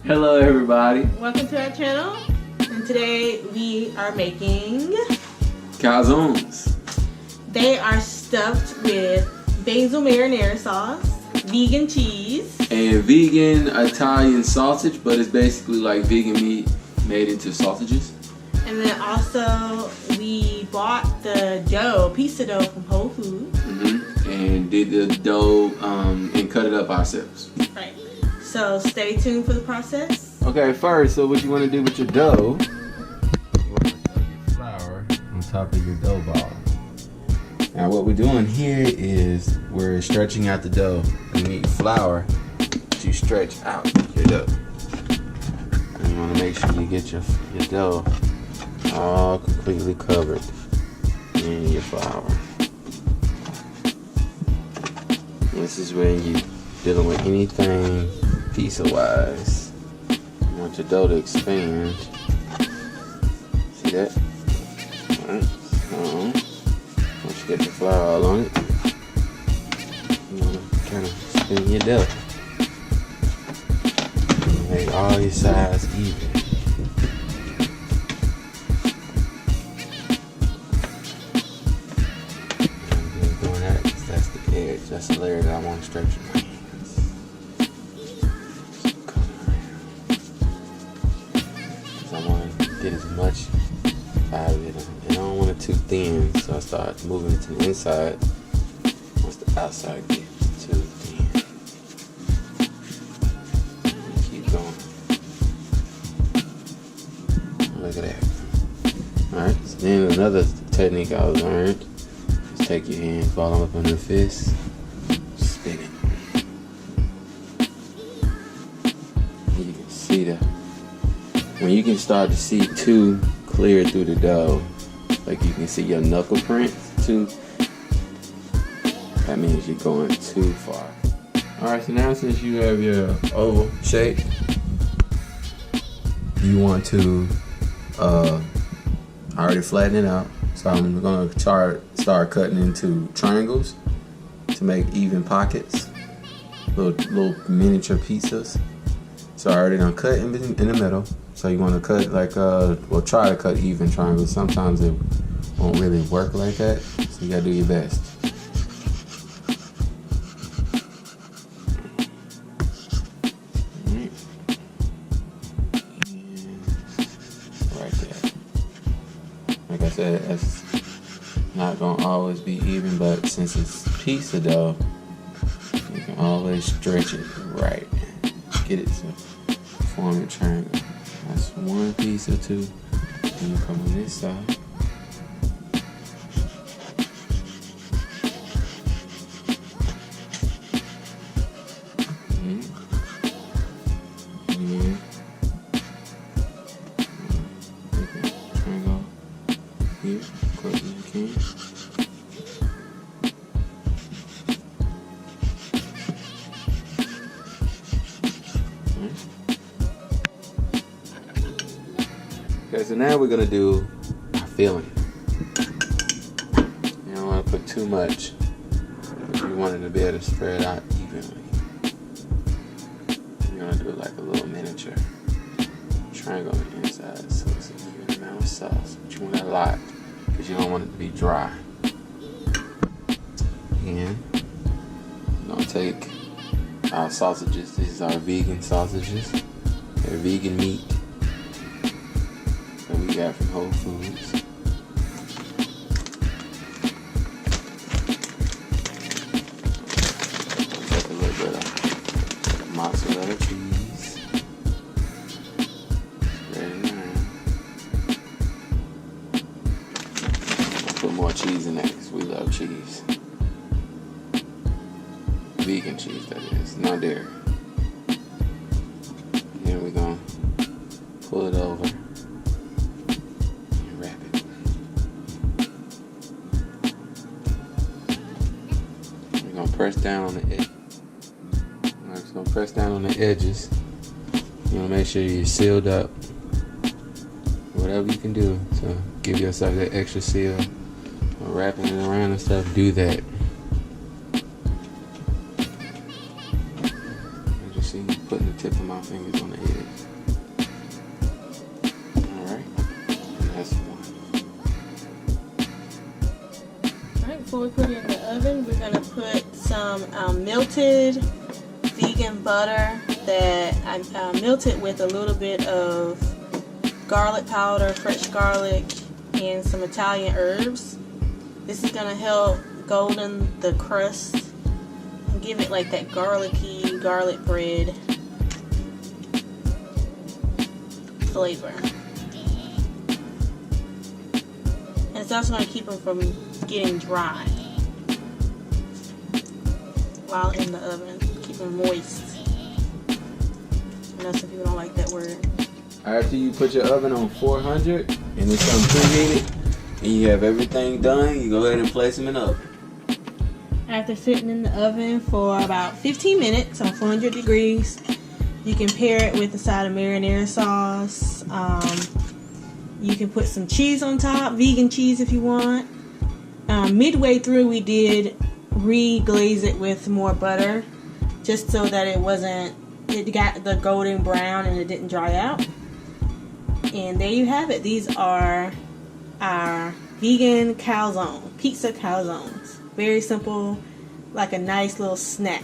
Hello everybody. Welcome to our channel, and today we are making Calzones. They are stuffed with basil marinara sauce, vegan cheese, And vegan Italian sausage, but it's basically like vegan meat made into sausages. and then also we bought the dough, pizza dough from Whole Foods. And did the dough and cut it up ourselves. Right. So stay tuned for the process. Okay, first, so what you want to do with your dough, you want to rub your flour on top of your dough ball. Now what we're doing here is we're stretching out the dough. You need flour to stretch out your dough. And you want to make sure you get your dough all completely covered in your flour. This is when you're dealing with anything pizza-wise. You want your dough to expand. See that? Alright, so once you get the flour all on it, you want to kind of spin your dough. Make all your sides even. That's the layer that I want to stretch in my hands. Come around. Because I want to get as much out of it. And I don't want it too thin, so I start moving it to the inside once the outside gets too thin. And keep going. Look at that. Alright, so then another technique I learned is take your hands, ball them up in the fist. Spin it. You can see when you can start to see too clear through the dough, like you can see your knuckle prints too, that means you're going too far. Alright, so now since you have your oval shape, you want to I already flatten it out, so I'm going to start cutting into triangles to make even pockets, little miniature pizzas. So I already done cut in the middle. So you want to cut like well, try to cut even triangles. Sometimes it won't really work like that, so you gotta do your best. Right there. Like I said, it's not gonna always be even, but since it's pizza dough, you can always stretch it right. Get it to form a triangle. That's one piece or two. Then you come on this side. Triangle here, close as you can. Okay, so now we're gonna do our filling. You don't want to put too much, but you want it to be able to spread out evenly. You're gonna do it like a little miniature triangle on the inside, so it's an even amount of sauce. But you want that a lot, because you don't want it to be dry. And we're gonna take our sausages. These are vegan sausages. They're vegan meat that we got from Whole Foods. Take a little bit of mozzarella cheese. Spread it around. I'll put more cheese in there because we love cheese. Vegan cheese, that is, no dairy. Then we're gonna pull it over. Press down on the edge. I'm just gonna press down on the edges. You wanna make sure you're sealed up. Whatever you can do to give yourself that extra seal. Wrapping it around and stuff, do that. actually putting the tip of my fingers on the edge. Alright, and that's one. Alright, before we put it in the oven, we're going to put some melted vegan butter that I melted with a little bit of garlic powder, fresh garlic, and some Italian herbs. This is going to help golden the crust and give it like that garlicky garlic bread flavor. And it's also going to keep them from getting dry while in the oven. Keep them moist. I know some people don't like that word. After you put your oven on 400 and it's preheated and you have everything done, you go ahead and place them in the oven. After sitting in the oven for about 15 minutes on 400 degrees, you can pair it with a side of marinara sauce. You can put some cheese on top, vegan cheese if you want. Midway through, we did re-glaze it with more butter, just so that it got the golden brown and it didn't dry out. And there you have it. These are our vegan calzone, pizza calzones. Very simple, like a nice little snack.